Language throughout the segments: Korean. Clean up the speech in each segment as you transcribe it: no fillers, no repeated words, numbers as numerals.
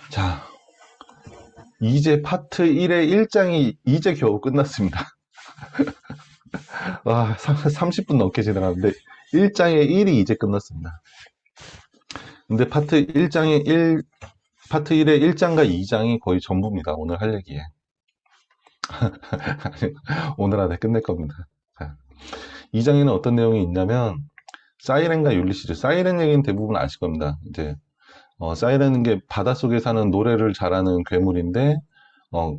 자, 이제 파트 1의 1장이 이제 겨우 끝났습니다. 와, 30분 넘게 지나갔는데 1장의 1이 이제 끝났습니다. 근데 파트 1의 1장과 2장이 거의 전부입니다. 오늘 할 얘기에. 오늘 안에 끝낼 겁니다. 자, 2장에는 어떤 내용이 있냐면 사이렌과 율리시스. 사이렌 얘기는 대부분 아실 겁니다. 이제 사이렌은 게 바닷속에 사는 노래를 잘하는 괴물인데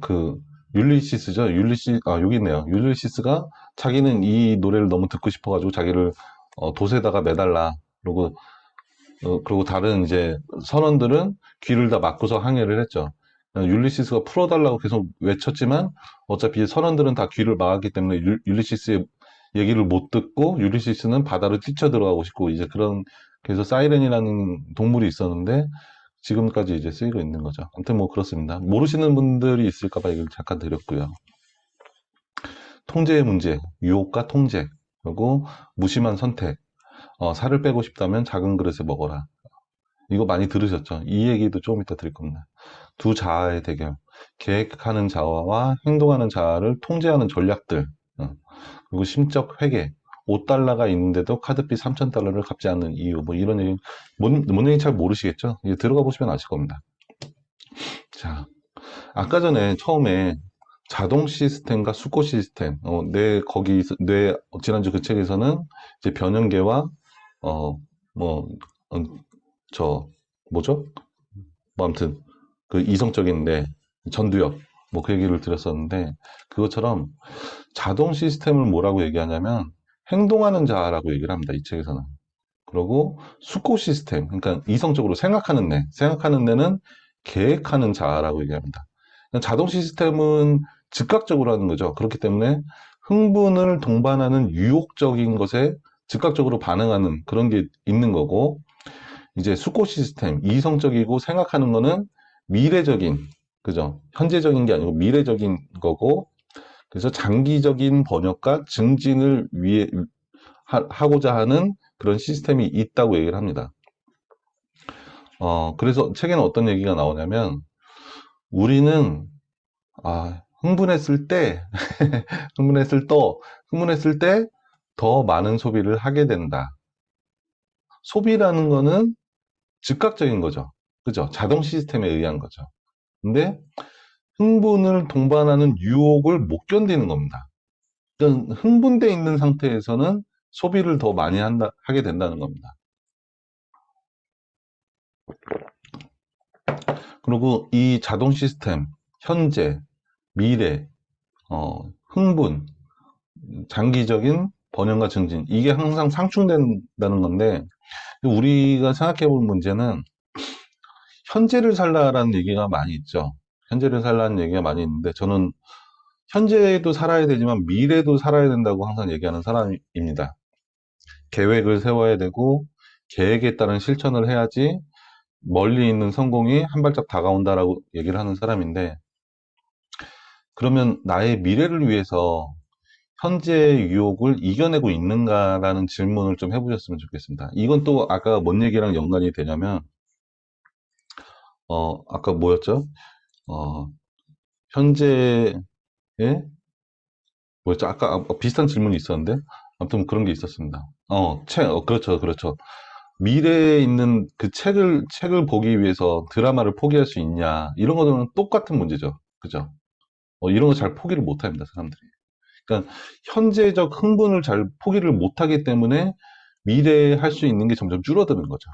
그 율리시스죠. 여기 있네요. 율리시스가 자기는 이 노래를 너무 듣고 싶어가지고 자기를 돛에다가 매달라. 그리고 다른 이제 선원들은 귀를 다 막고서 항해를 했죠. 율리시스가 풀어달라고 계속 외쳤지만 어차피 선원들은 다 귀를 막았기 때문에 율리시스의 얘기를 못 듣고 율리시스는 바다로 뛰쳐들어가고 싶고 이제 그래서 사이렌이라는 동물이 있었는데 지금까지 이제 쓰이고 있는 거죠. 아무튼 뭐 그렇습니다. 모르시는 분들이 있을까봐 이걸 잠깐 드렸고요. 통제의 문제, 유혹과 통제, 그리고 무심한 선택, 살을 빼고 싶다면 작은 그릇에 먹어라. 이거 많이 들으셨죠? 이 얘기도 조금 이따 드릴 겁니다. 두 자아의 대결, 계획하는 자아와 행동하는 자아를 통제하는 전략들, 그리고 심적 회계, 5달러가 있는데도 카드비 3,000달러를 갚지 않는 이유, 뭐 이런 얘기, 뭔 얘기 잘 모르시겠죠? 이제 들어가 보시면 아실 겁니다. 자, 아까 전에 처음에 자동 시스템과 수고 시스템, 지난주 그 책에서는 이제 변형계와, 뭐, 어, 뭐죠? 뭐, 아무튼, 그 이성적인, 전두엽, 뭐 그 얘기를 드렸었는데, 그것처럼 자동 시스템을 뭐라고 얘기하냐면, 행동하는 자라고 얘기를 합니다. 이 책에서는. 그리고 수고 시스템, 그러니까 이성적으로 생각하는 뇌는 계획하는 자라고 얘기합니다. 자동 시스템은 즉각적으로 하는 거죠. 그렇기 때문에 흥분을 동반하는 유혹적인 것에 즉각적으로 반응하는 그런 게 있는 거고, 이제 수고 시스템, 이성적이고 생각하는 거는 미래적인, 그죠? 현재적인 게 아니고 미래적인 거고, 그래서 장기적인 번역과 증진을 하고자 하는 그런 시스템이 있다고 얘기를 합니다. 그래서 책에는 어떤 얘기가 나오냐면, 우리는, 흥분했을 때, 흥분했을 때 더 많은 소비를 하게 된다. 소비라는 거는 즉각적인 거죠. 그죠? 자동 시스템에 의한 거죠. 근데 흥분을 동반하는 유혹을 못 견디는 겁니다. 그러니까 흥분돼 있는 상태에서는 소비를 더 많이 하게 된다는 겁니다. 그리고 이 자동 시스템, 현재, 미래, 흥분, 장기적인 번영과 증진, 이게 항상 상충된다는 건데, 우리가 생각해 볼 문제는 현재를 살라라는 얘기가 많이 있죠. 현재를 살라는 얘기가 많이 있는데, 저는 현재도 살아야 되지만 미래도 살아야 된다고 항상 얘기하는 사람입니다. 계획을 세워야 되고, 계획에 따른 실천을 해야지 멀리 있는 성공이 한 발짝 다가온다라고 얘기를 하는 사람인데, 그러면 나의 미래를 위해서 현재의 유혹을 이겨내고 있는가라는 질문을 좀 해보셨으면 좋겠습니다. 이건 또 아까 뭔 얘기랑 연관이 되냐면, 아까 뭐였죠? 어, 현재의, 뭐였죠? 아까 비슷한 질문이 있었는데, 아무튼 그런 게 있었습니다. 그렇죠, 그렇죠. 미래에 있는 그 책을 보기 위해서 드라마를 포기할 수 있냐, 이런 거는 똑같은 문제죠. 그죠? 이런 거 잘 포기를 못 합니다, 사람들이. 그러니까 현재적 흥분을 잘 포기를 못하기 때문에 미래에 할 수 있는 게 점점 줄어드는 거죠.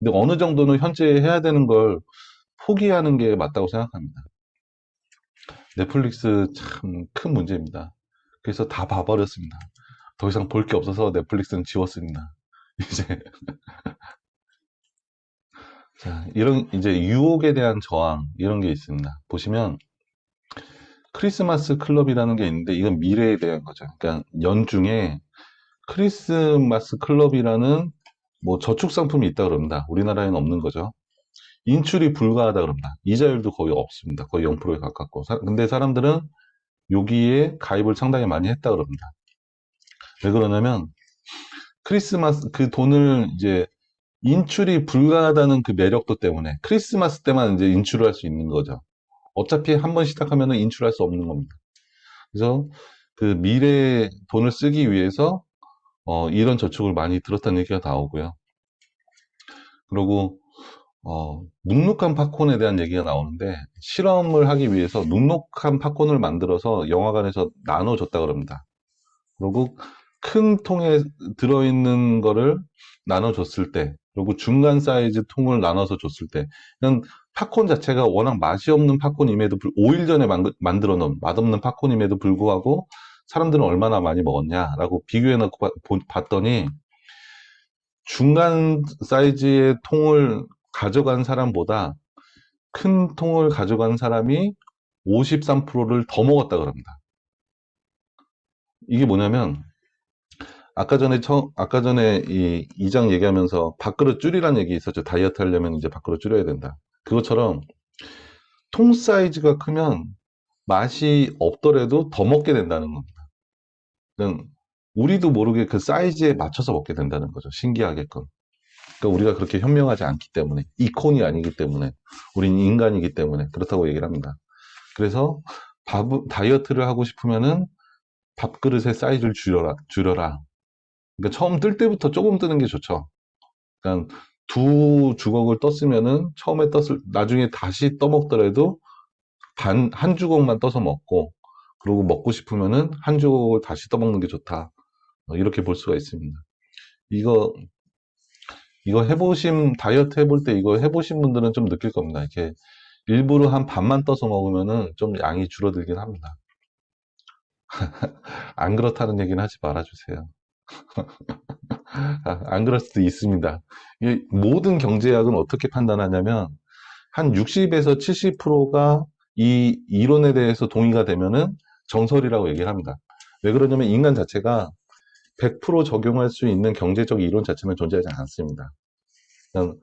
근데 어느 정도는 현재 해야 되는 걸 포기하는 게 맞다고 생각합니다. 넷플릭스 참 큰 문제입니다. 그래서 다 봐버렸습니다. 더 이상 볼 게 없어서 넷플릭스는 지웠습니다. 이제, 자, 이런, 이제 유혹에 대한 저항, 이런 게 있습니다. 보시면, 크리스마스 클럽이라는 게 있는데, 이건 미래에 대한 거죠. 그러니까 연중에 크리스마스 클럽이라는 뭐 저축 상품이 있다 그럽니다. 우리나라에는 없는 거죠. 인출이 불가하다 그럽니다. 이자율도 거의 없습니다. 거의 0%에 가깝고. 근데 사람들은 여기에 가입을 상당히 많이 했다 그럽니다. 왜 그러냐면 크리스마스 그 돈을 이제 인출이 불가하다는 그 매력도 때문에 크리스마스 때만 이제 인출을 할 수 있는 거죠. 어차피 한번 시작하면 인출할 수 없는 겁니다. 그래서 그 미래에 돈을 쓰기 위해서 이런 저축을 많이 들었다는 얘기가 나오고요. 그리고 눅눅한 팝콘에 대한 얘기가 나오는데 실험을 하기 위해서 눅눅한 팝콘을 만들어서 영화관에서 나눠줬다 그럽니다. 그리고 큰 통에 들어있는 거를 나눠줬을 때, 그리고 중간 사이즈 통을 나눠서 줬을 때, 그냥 팝콘 자체가 워낙 맛이 없는 팝콘임에도 5일 전에 만들어 놓은 맛없는 팝콘임에도 불구하고 사람들은 얼마나 많이 먹었냐라고 비교해 놓고 봤더니 중간 사이즈의 통을 가져간 사람보다 큰 통을 가져간 사람이 53%를 더 먹었다 그럽니다. 이게 뭐냐면 아까 전에 이장 얘기하면서 밥그릇 줄이란 얘기 있었죠. 다이어트 하려면 이제 밥그릇 줄여야 된다. 그것처럼 통 사이즈가 크면 맛이 없더라도 더 먹게 된다는 겁니다. 그냥 우리도 모르게 그 사이즈에 맞춰서 먹게 된다는 거죠. 신기하게끔. 그러니까 우리가 그렇게 현명하지 않기 때문에, 이콘이 아니기 때문에, 우린 인간이기 때문에 그렇다고 얘기를 합니다. 그래서 다이어트를 하고 싶으면은 밥그릇의 사이즈를 줄여라. 그러니까 처음 뜰 때부터 조금 뜨는 게 좋죠. 그러니까 두 주걱을 떴으면은 나중에 다시 떠먹더라도 한 주걱만 떠서 먹고, 그리고 먹고 싶으면은 한 주걱을 다시 떠먹는 게 좋다. 이렇게 볼 수가 있습니다. 이거, 다이어트 해볼 때 이거 해보신 분들은 좀 느낄 겁니다. 이렇게 일부러 한 반만 떠서 먹으면은 좀 양이 줄어들긴 합니다. 안 그렇다는 얘기는 하지 말아주세요. 안 그럴 수도 있습니다. 모든 경제학은 어떻게 판단하냐면, 한 60에서 70%가 이 이론에 대해서 동의가 되면은 정설이라고 얘기를 합니다. 왜 그러냐면 인간 자체가 100% 적용할 수 있는 경제적 이론 자체는 존재하지 않습니다. 그냥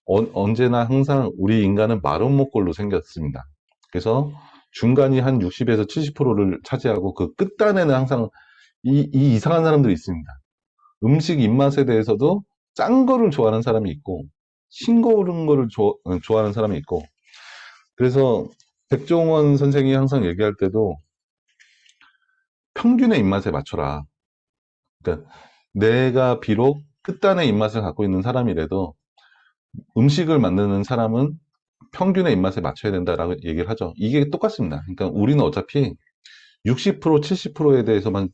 언제나 항상 우리 인간은 마른 목골로 생겼습니다. 그래서 중간이 한 60에서 70%를 차지하고 그 끝단에는 항상 이 이상한 사람들이 있습니다. 음식 입맛에 대해서도 짠 거를 좋아하는 사람이 있고 싱거운 거를 좋아하는 사람이 있고, 그래서 백종원 선생이 항상 얘기할 때도 평균의 입맛에 맞춰라. 그러니까 내가 비록 끝단의 입맛을 갖고 있는 사람이라도 음식을 만드는 사람은 평균의 입맛에 맞춰야 된다라고 얘기를 하죠. 이게 똑같습니다. 그러니까 우리는 어차피 60%, 70%에 대해서만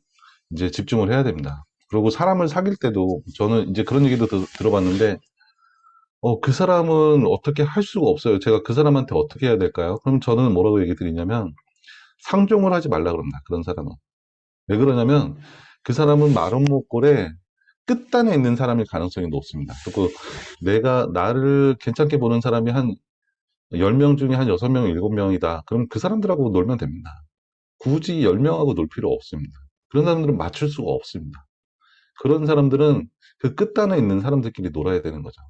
이제 집중을 해야 됩니다. 그리고 사람을 사귈 때도 저는 이제 그런 얘기도 들어봤는데, 그 사람은 어떻게 할 수가 없어요. 제가 그 사람한테 어떻게 해야 될까요? 그럼 저는 뭐라고 얘기 드리냐면, 상종을 하지 말라 그럽니다. 그런 사람은. 왜 그러냐면, 그 사람은 마른 목골에 끝단에 있는 사람일 가능성이 높습니다. 그리고 나를 괜찮게 보는 사람이 한 10명 중에 한 6명, 7명이다. 그럼 그 사람들하고 놀면 됩니다. 굳이 10명하고 놀 필요 없습니다. 그런 사람들은 맞출 수가 없습니다. 그런 사람들은 그 끝단에 있는 사람들끼리 놀아야 되는 거죠.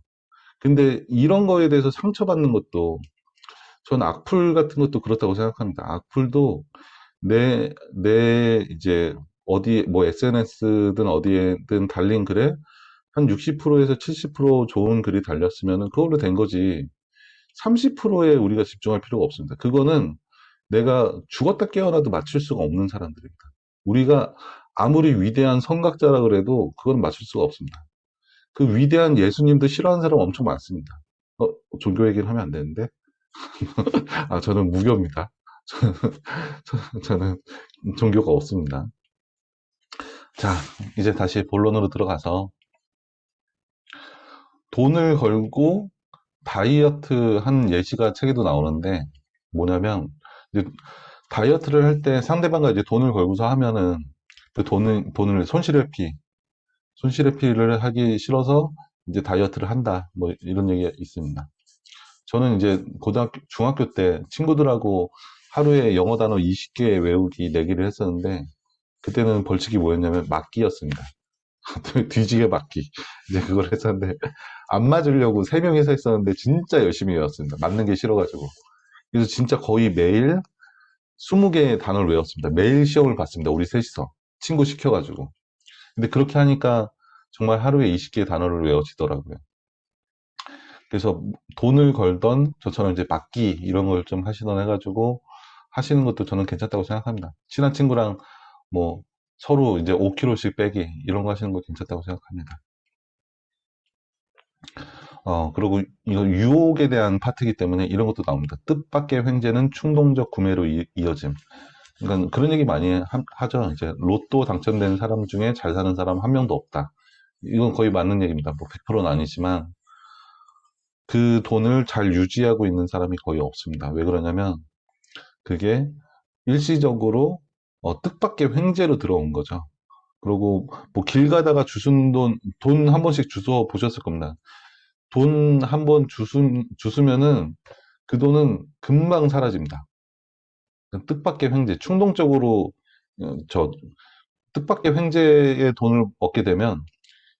근데 이런 거에 대해서 상처받는 것도, 전 악플 같은 것도 그렇다고 생각합니다. 악플도 이제 뭐 SNS든 어디에든 달린 글에 한 60%에서 70% 좋은 글이 달렸으면 그걸로 된 거지. 30%에 우리가 집중할 필요가 없습니다. 그거는 내가 죽었다 깨어나도 맞출 수가 없는 사람들입니다. 우리가 아무리 위대한 성각자라 그래도 그건 맞출 수가 없습니다. 그 위대한 예수님도 싫어하는 사람 엄청 많습니다. 종교 얘기를 하면 안 되는데. 저는 무교입니다. 저는 종교가 없습니다. 자, 이제 다시 본론으로 들어가서 돈을 걸고 다이어트 한 예시가 책에도 나오는데, 뭐냐면 이제 다이어트를 할 때 상대방과 이제 돈을 걸고서 하면은 그 돈을 손실회피를 하기 싫어서 이제 다이어트를 한다. 뭐 이런 얘기가 있습니다. 저는 이제 중학교 때 친구들하고 하루에 영어 단어 20개 외우기 내기를 했었는데, 그때는 벌칙이 뭐였냐면 맞기였습니다. 뒤지게 맞기. 이제 그걸 했었는데, 안 맞으려고 3명이서 했었는데, 진짜 열심히 외웠습니다. 맞는 게 싫어가지고. 그래서 진짜 거의 매일 20개의 단어를 외웠습니다. 매일 시험을 봤습니다. 우리 셋이서. 친구 시켜가지고. 근데 그렇게 하니까 정말 하루에 20개의 단어를 외워지더라고요. 그래서 돈을 걸던 저처럼 이제 막기 이런 걸 좀 하시던 해가지고 하시는 것도 저는 괜찮다고 생각합니다. 친한 친구랑 뭐 서로 이제 5kg씩 빼기 이런 거 하시는 거 괜찮다고 생각합니다. 그리고 이거 유혹에 대한 파트이기 때문에 이런 것도 나옵니다. 뜻밖의 횡재는 충동적 구매로 이어짐. 그러니까 그런 얘기 많이 하죠. 이제 로또 당첨된 사람 중에 잘 사는 사람 한 명도 없다. 이건 거의 맞는 얘기입니다. 뭐 100%는 아니지만 그 돈을 잘 유지하고 있는 사람이 거의 없습니다. 왜 그러냐면 그게 일시적으로 뜻밖의 횡재로 들어온 거죠. 그리고 뭐 길 가다가 주순 돈 한 번씩 주워 보셨을 겁니다. 돈 한 번 주수면은 그 돈은 금방 사라집니다. 뜻밖의 횡재, 충동적으로 저 뜻밖의 횡재의 돈을 얻게 되면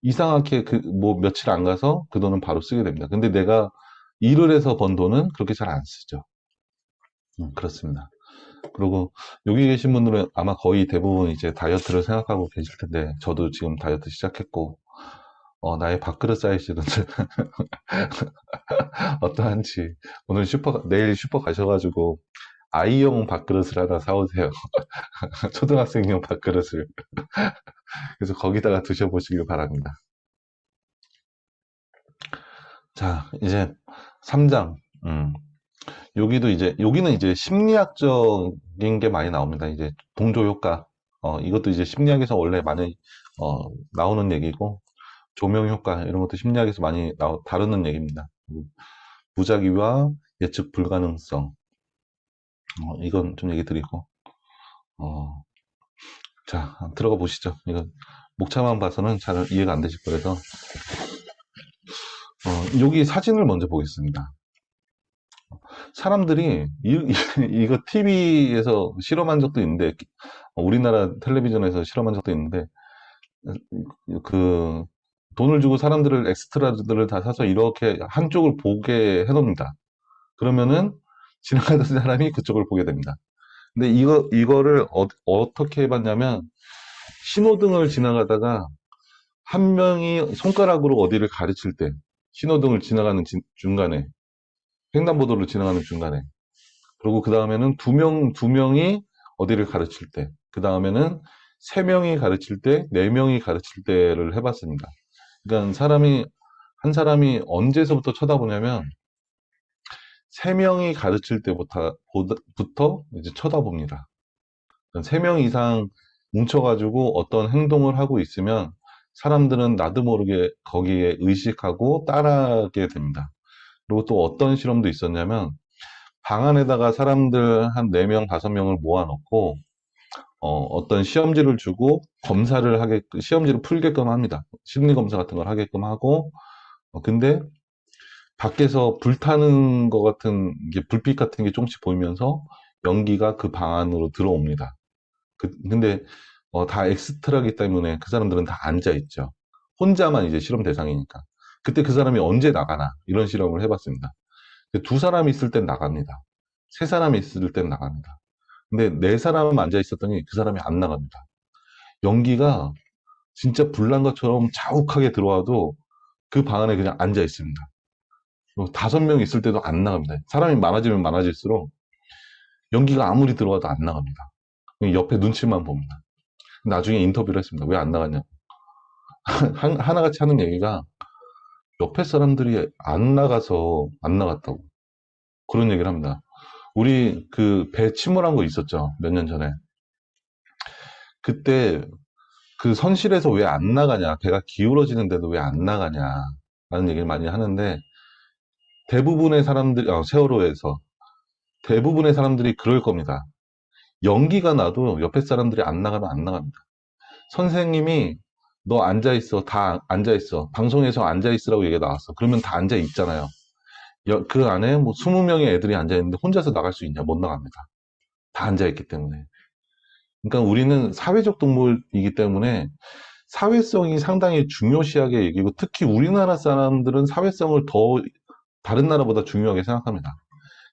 이상하게 그 뭐 며칠 안 가서 그 돈은 바로 쓰게 됩니다. 근데 내가 일을 해서 번 돈은 그렇게 잘 안 쓰죠. 그렇습니다. 그리고 여기 계신 분들은 아마 거의 대부분 이제 다이어트를 생각하고 계실 텐데 저도 지금 다이어트 시작했고 나의 밥그릇 사이즈는 어떠한지 오늘 내일 슈퍼 가셔가지고 아이용 밥그릇을 하나 사오세요. 초등학생용 밥그릇을. 그래서 거기다가 드셔보시길 바랍니다. 자, 이제 3장. 여기는 이제 심리학적인 게 많이 나옵니다. 이제 동조 효과. 이것도 이제 심리학에서 원래 많이, 나오는 얘기고, 조명 효과, 이런 것도 심리학에서 많이 다루는 얘기입니다. 무작위와 예측 불가능성. 이건 좀 얘기 드리고, 어, 자, 들어가 보시죠. 이건 목차만 봐서는 잘 이해가 안 되실 거라서, 여기 사진을 먼저 보겠습니다. 사람들이 이거 TV에서 실험한 적도 있는데 우리나라 텔레비전에서 실험한 적도 있는데 그 돈을 주고 사람들을 엑스트라들을 다 사서 이렇게 한쪽을 보게 해놓습니다. 그러면은 지나가던 사람이 그쪽을 보게 됩니다. 근데 이거를 어떻게 해봤냐면 신호등을 지나가다가 한 명이 손가락으로 어디를 가르칠 때 신호등을 지나가는 중간에 횡단보도를 지나가는 중간에 그리고 그 다음에는 두 명이 어디를 가르칠 때, 그 다음에는 세 명이 가르칠 때, 네 명이 가르칠 때를 해봤습니다. 그러니까 한 사람이 언제서부터 쳐다보냐면, 세 명이 가르칠 때부터 이제 쳐다봅니다. 세 명 이상 뭉쳐가지고 어떤 행동을 하고 있으면 사람들은 나도 모르게 거기에 의식하고 따라하게 됩니다. 그리고 또 어떤 실험도 있었냐면, 방 안에다가 사람들 한 4명, 5명을 모아놓고, 어떤 시험지를 주고 시험지를 풀게끔 합니다. 심리검사 같은 걸 하게끔 하고, 근데 밖에서 불타는 것 같은, 이게 불빛 같은 게 조금씩 보이면서 연기가 그 방 안으로 들어옵니다. 근데, 다 엑스트라기 때문에 그 사람들은 다 앉아있죠. 혼자만 이제 실험 대상이니까. 그때 그 사람이 언제 나가나, 이런 실험을 해봤습니다. 두 사람이 있을 땐 나갑니다. 세 사람이 있을 땐 나갑니다. 근데 네 사람 앉아 있었더니 그 사람이 안 나갑니다. 연기가 진짜 불난 것처럼 자욱하게 들어와도 그 방 안에 그냥 앉아 있습니다. 5명 있을 때도 안 나갑니다. 사람이 많아지면 많아질수록 연기가 아무리 들어와도 안 나갑니다. 옆에 눈치만 봅니다. 나중에 인터뷰를 했습니다. 왜 안 나갔냐? 하나같이 하는 얘기가 옆에 사람들이 안 나가서 안 나갔다고. 그런 얘기를 합니다. 우리 그 배 침몰한 거 있었죠. 몇 년 전에. 그때 그 선실에서 왜 안 나가냐, 배가 기울어지는데도 왜 안 나가냐, 라는 얘기를 많이 하는데, 대부분의 사람들이, 세월호에서, 대부분의 사람들이 그럴 겁니다. 연기가 나도 옆에 사람들이 안 나가면 안 나갑니다. 선생님이, 너 앉아있어, 다 앉아있어. 방송에서 앉아있으라고 얘기가 나왔어. 그러면 다 앉아있잖아요. 그 안에 뭐 20명의 애들이 앉아있는데 혼자서 나갈 수 있냐? 못 나갑니다. 다 앉아있기 때문에. 그러니까 우리는 사회적 동물이기 때문에 사회성이 상당히 중요시하게 여기고 특히 우리나라 사람들은 사회성을 더 다른 나라보다 중요하게 생각합니다.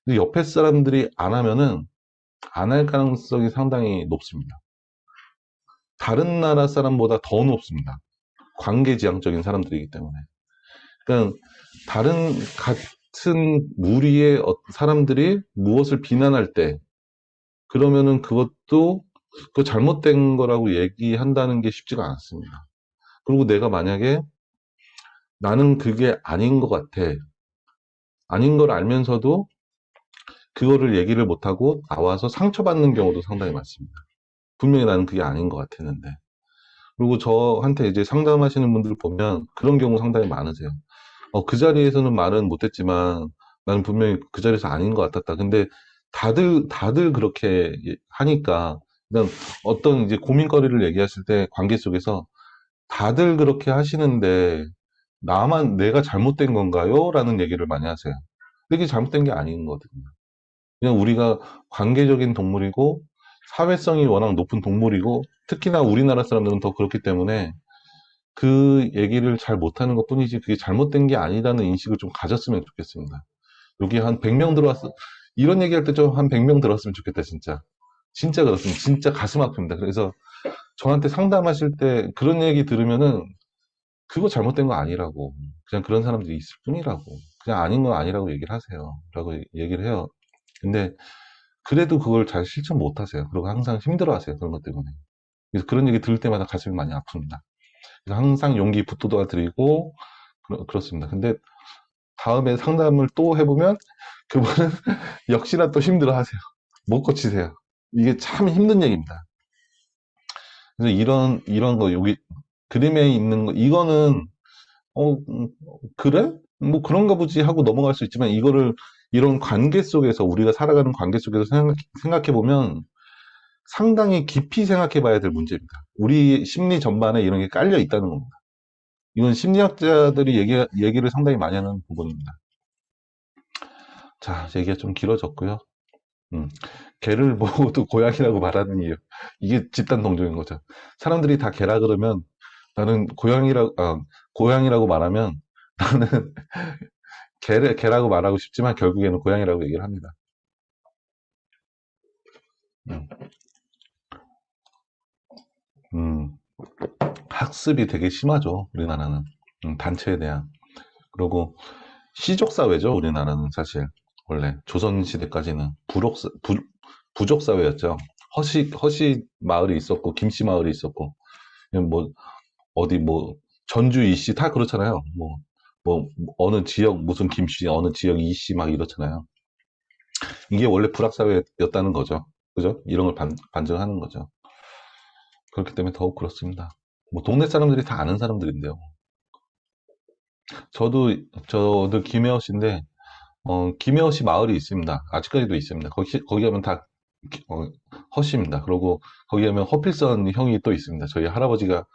근데 옆에 사람들이 안 하면은 안 할 가능성이 상당히 높습니다. 다른 나라 사람보다 더 높습니다. 관계지향적인 사람들이기 때문에. 그러니까 다른 같은 무리의 사람들이 무엇을 비난할 때, 그러면은 그것도 그 잘못된 거라고 얘기한다는 게 쉽지가 않습니다. 그리고 내가 만약에 나는 그게 아닌 것 같아. 아닌 걸 알면서도 그거를 얘기를 못하고 나와서 상처받는 경우도 상당히 많습니다. 분명히 나는 그게 아닌 것 같았는데. 그리고 저한테 이제 상담하시는 분들 보면 그런 경우 상당히 많으세요. 그 자리에서는 말은 못했지만 나는 분명히 그 자리에서 아닌 것 같았다. 근데 다들 그렇게 하니까, 그냥 어떤 이제 고민거리를 얘기하실 때 관계 속에서 다들 그렇게 하시는데 나만 내가 잘못된 건가요? 라는 얘기를 많이 하세요. 근데 그게 잘못된 게 아닌 거거든요. 그냥 우리가 관계적인 동물이고 사회성이 워낙 높은 동물이고 특히나 우리나라 사람들은 더 그렇기 때문에 그 얘기를 잘 못하는 것 뿐이지 그게 잘못된 게 아니라는 인식을 좀 가졌으면 좋겠습니다. 여기 한 100명 들어왔어. 이런 얘기할 때 좀 한 100명 들어왔으면 좋겠다, 진짜. 진짜 그렇습니다. 진짜 가슴 아픕니다. 그래서 저한테 상담하실 때 그런 얘기 들으면은 그거 잘못된 거 아니라고. 그냥 그런 사람들이 있을 뿐이라고. 그냥 아닌 건 아니라고 얘기를 하세요. 라고 얘기를 해요. 근데 그래도 그걸 잘 실천 못 하세요. 그리고 항상 힘들어 하세요. 그런 것 때문에. 그래서 그런 얘기 들을 때마다 가슴이 많이 아픕니다. 그래서 항상 용기 붙들어 드리고, 그렇습니다. 근데 다음에 상담을 또 해보면 그분은 역시나 또 힘들어 하세요. 못 고치세요. 이게 참 힘든 얘기입니다. 그래서 이런 거, 여기 그림에 있는 거, 이거는, 그래? 뭐 그런가 보지 하고 넘어갈 수 있지만 이런 관계 속에서, 우리가 살아가는 관계 속에서 생각해 보면 상당히 깊이 생각해 봐야 될 문제입니다. 우리 심리 전반에 이런 게 깔려 있다는 겁니다. 이건 심리학자들이 얘기를 상당히 많이 하는 부분입니다. 자, 얘기가 좀 길어졌고요. 음, 개를 보고도 고양이라고 말하는 이유. 이게 집단 동정인 거죠. 사람들이 다 개라 그러면 나는 고양이라고 말하면 나는 개라고 말하고 싶지만 결국에는 고양이라고 얘기를 합니다. 음, 음, 학습이 되게 심하죠, 우리나라는. 단체에 대한. 그리고 시족사회죠, 우리나라는 사실. 원래 조선시대까지는 부족사회였죠. 허씨 마을이 있었고, 김씨 마을이 있었고, 뭐, 어디 뭐 전주 이씨 다 그렇잖아요. 뭐 어느 지역 무슨 김씨, 어느 지역 이씨 막 이렇잖아요. 이게 원래 불악사회였다는 거죠. 그죠? 이런 걸 반증하는 거죠. 그렇기 때문에 더욱 그렇습니다. 뭐 동네 사람들이 다 아는 사람들인데요. 저도 김해옷인데 김해옷이 마을이 있습니다. 아직까지도 있습니다. 거기 가면 다 어, 허씨입니다. 그리고 거기 가면 허필선 형이 또 있습니다. 저희 할아버지가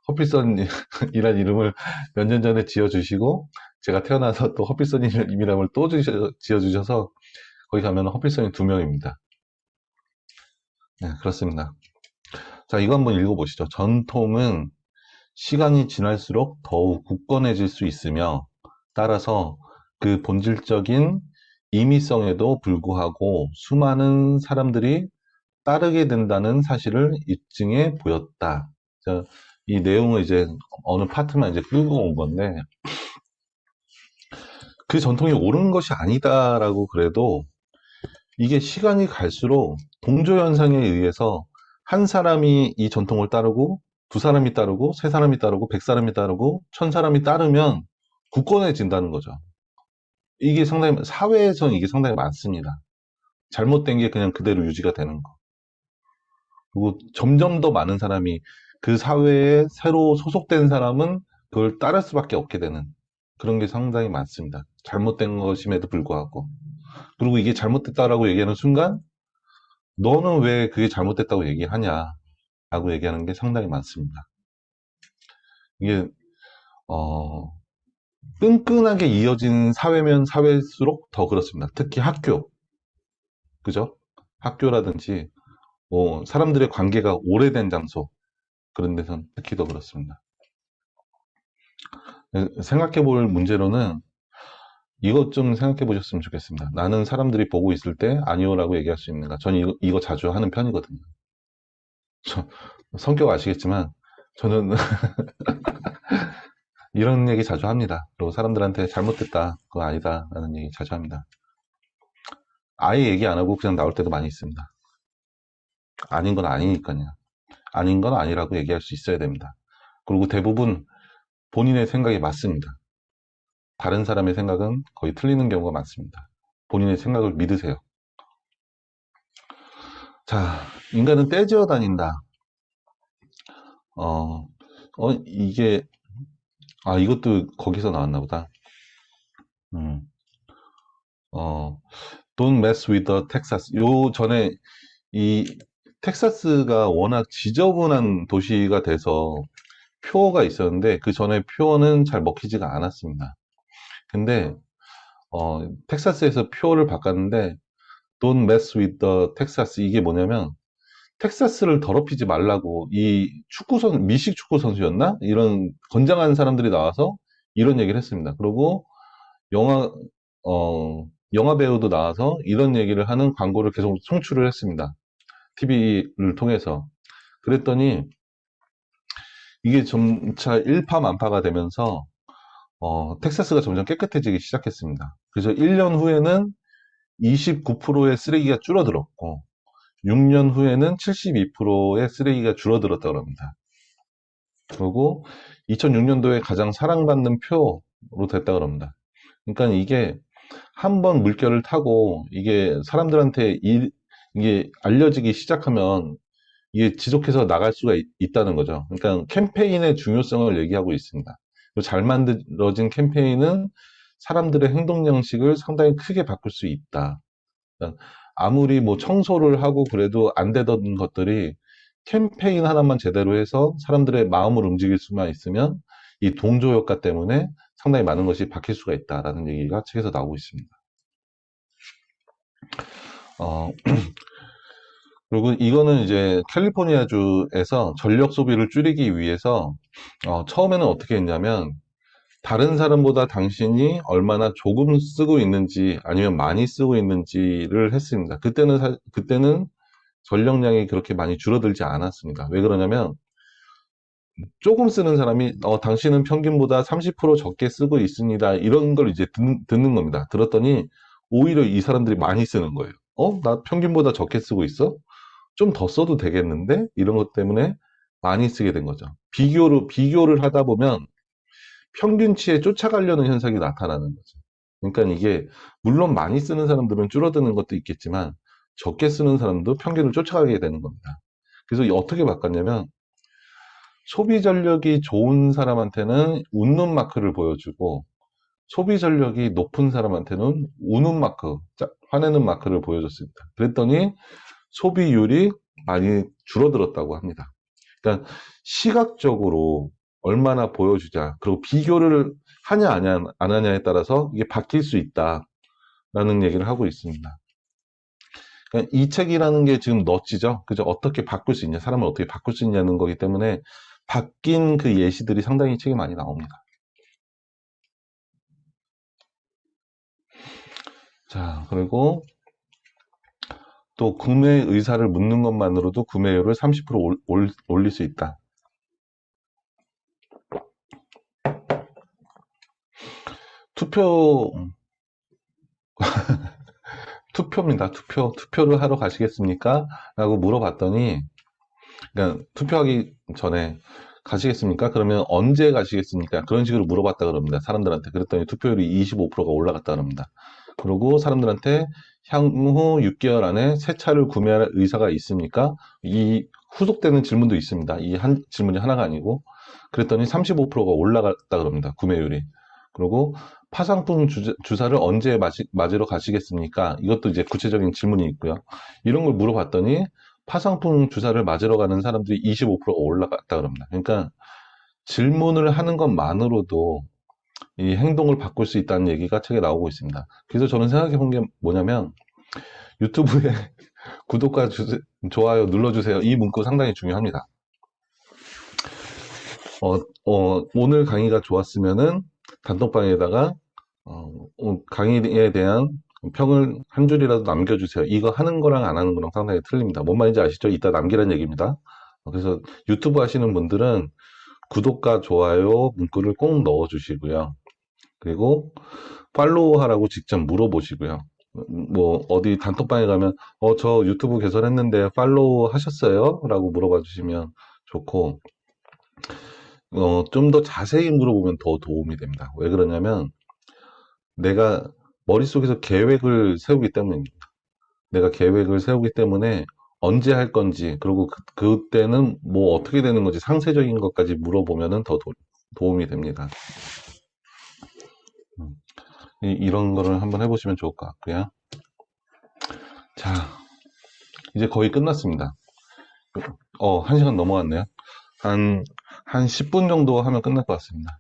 허필선이란 이름을 몇 년 전에 지어주시고, 제가 태어나서 또 허필선이라는 또 지어주셔서, 거기 가면 허필선이 2명입니다. 네, 그렇습니다. 자, 이거 한번 읽어보시죠. 전통은 시간이 지날수록 더욱 굳건해질 수 있으며, 따라서 그 본질적인 임의성에도 불구하고 수많은 사람들이 따르게 된다는 사실을 입증해 보였다. 자, 이 내용을 이제 어느 파트만 이제 끌고 온 건데, 그 전통이 옳은 것이 아니다라고 그래도 이게 시간이 갈수록 동조현상에 의해서 한 사람이 이 전통을 따르고, 두 사람이 따르고, 세 사람이 따르고, 100사람이 따르고, 1000사람이 따르면 굳건해진다는 거죠. 사회에서는 이게 상당히 많습니다. 잘못된 게 그냥 그대로 유지가 되는 거. 그리고 점점 더 많은 사람이, 그 사회에 새로 소속된 사람은 그걸 따를 수밖에 없게 되는 그런 게 상당히 많습니다. 잘못된 것임에도 불구하고. 그리고 이게 잘못됐다라고 얘기하는 순간, 너는 왜 그게 잘못됐다고 얘기하냐? 라고 얘기하는 게 상당히 많습니다. 이게, 어, 끈끈하게 이어진 사회면 사회일수록 더 그렇습니다. 특히 학교, 그죠? 학교라든지, 사람들의 관계가 오래된 장소, 그런 데선 특히 더 그렇습니다. 생각해 볼 문제로는 이것 좀 생각해 보셨으면 좋겠습니다. 나는 사람들이 보고 있을 때 아니오라고 얘기할 수 있는가? 저는 이거 자주 하는 편이거든요. 저, 성격 아시겠지만 저는 이런 얘기 자주 합니다. 그리고 사람들한테 잘못됐다, 그거 아니다 라는 얘기 자주 합니다. 아예 얘기 안 하고 그냥 나올 때도 많이 있습니다. 아닌 건 아니니까요. 아닌 건 아니라고 얘기할 수 있어야 됩니다. 그리고 대부분 본인의 생각이 맞습니다. 다른 사람의 생각은 거의 틀리는 경우가 많습니다. 본인의 생각을 믿으세요. 자, 인간은 떼지어 다닌다. 이게, 이것도 거기서 나왔나 보다. 음, 어, Don't mess with the Texas. 요 전에 이 텍사스가 워낙 지저분한 도시가 돼서 표어가 있었는데 그 전에 표어는 잘 먹히지가 않았습니다. 근데 텍사스에서 표어를 바꿨는데 Don't mess with the Texas 이게 뭐냐면 텍사스를 더럽히지 말라고 이 미식 축구 선수였나? 이런 건장한 사람들이 나와서 이런 얘기를 했습니다. 그리고 영화 영화 배우도 나와서 이런 얘기를 하는 광고를 계속 송출을 했습니다. TV를 통해서. 그랬더니 이게 점차 일파만파가 되면서 텍사스가 점점 깨끗해지기 시작했습니다. 그래서 1년 후에는 29%의 쓰레기가 줄어들었고 6년 후에는 72%의 쓰레기가 줄어들었다고 합니다. 그리고 2006년도에 가장 사랑받는 표로 됐다고 합니다. 그러니까 이게 한번 물결을 타고 이게 사람들한테 이게 알려지기 시작하면 이게 지속해서 나갈 수가 있다는 거죠. 그러니까 캠페인의 중요성을 얘기하고 있습니다. 잘 만들어진 캠페인은 사람들의 행동 양식을 상당히 크게 바꿀 수 있다. 그러니까 아무리 뭐 청소를 하고 그래도 안 되던 것들이 캠페인 하나만 제대로 해서 사람들의 마음을 움직일 수만 있으면 이 동조 효과 때문에 상당히 많은 것이 바뀔 수가 있다라는 얘기가 책에서 나오고 있습니다. 어, 그리고 이거는 이제 캘리포니아주에서 전력 소비를 줄이기 위해서 처음에는 어떻게 했냐면 다른 사람보다 당신이 얼마나 조금 쓰고 있는지 아니면 많이 쓰고 있는지를 했습니다. 그때는 전력량이 그렇게 많이 줄어들지 않았습니다. 왜 그러냐면 조금 쓰는 사람이 당신은 평균보다 30% 적게 쓰고 있습니다. 이런 걸 이제 듣는 겁니다. 들었더니 오히려 이 사람들이 많이 쓰는 거예요. 나 평균보다 적게 쓰고 있어? 좀 더 써도 되겠는데? 이런 것 때문에 많이 쓰게 된 거죠. 비교를 하다 보면 평균치에 쫓아가려는 현상이 나타나는 거죠. 그러니까 이게 물론 많이 쓰는 사람들은 줄어드는 것도 있겠지만 적게 쓰는 사람도 평균을 쫓아가게 되는 겁니다. 그래서 어떻게 바꿨냐면 소비 전력이 좋은 사람한테는 웃는 마크를 보여주고 소비 전력이 높은 사람한테는 우는 마크, 화내는 마크를 보여줬습니다. 그랬더니 소비율이 많이 줄어들었다고 합니다. 그러니까 시각적으로 얼마나 보여주자, 그리고 비교를 하냐 안 하냐에 따라서 이게 바뀔 수 있다라는 얘기를 하고 있습니다. 그러니까 이 책이라는 게 지금 너치죠. 그죠? 어떻게 바꿀 수 있냐, 사람을 어떻게 바꿀 수 있냐는 거기 때문에 바뀐 그 예시들이 상당히 책에 많이 나옵니다. 자, 그리고 또 구매 의사를 묻는 것만으로도 구매율을 30% 올릴 수 있다. 투표입니다. 투표를 하러 가시겠습니까? 라고 물어봤더니, 그러니까 투표하기 전에 가시겠습니까? 그러면 언제 가시겠습니까? 그런 식으로 물어봤다 그럽니다. 사람들한테. 그랬더니 투표율이 25%가 올라갔다 그럽니다. 그리고 사람들한테 향후 6개월 안에 새 차를 구매할 의사가 있습니까? 이 후속되는 질문도 있습니다. 이 질문이 하나가 아니고. 그랬더니 35%가 올라갔다 그럽니다. 구매율이. 그리고 파상풍 주사를 언제 맞으러 가시겠습니까? 이것도 이제 구체적인 질문이 있고요. 이런 걸 물어봤더니 파상풍 주사를 맞으러 가는 사람들이 25%가 올라갔다 그럽니다. 그러니까 질문을 하는 것만으로도 이 행동을 바꿀 수 있다는 얘기가 책에 나오고 있습니다. 그래서 저는 생각해 본 게 뭐냐면 유튜브에 구독과 좋아요 눌러주세요. 이 문구 상당히 중요합니다. 오늘 강의가 좋았으면은 단톡방에다가 강의에 대한 평을 한 줄이라도 남겨주세요. 이거 하는 거랑 안 하는 거랑 상당히 틀립니다. 뭔 말인지 아시죠? 이따 남기란 얘기입니다. 그래서 유튜브 하시는 분들은 구독과 좋아요 문구를 꼭 넣어주시고요. 그리고 팔로우하라고 직접 물어보시고요. 뭐 어디 단톡방에 가면 저 유튜브 개설했는데 팔로우 하셨어요? 라고 물어봐 주시면 좋고, 좀 더 자세히 물어보면 더 도움이 됩니다. 왜 그러냐면 내가 머릿속에서 계획을 세우기 때문입니다. 내가 계획을 세우기 때문에 언제 할 건지, 그리고 그때는 뭐 어떻게 되는 건지 상세적인 것까지 물어보면은 더 도움이 됩니다. 이런 거를 한번 해보시면 좋을 것 같고요. 자, 이제 거의 끝났습니다. 1시간 넘어갔네요. 한 10분 정도 하면 끝날 것 같습니다.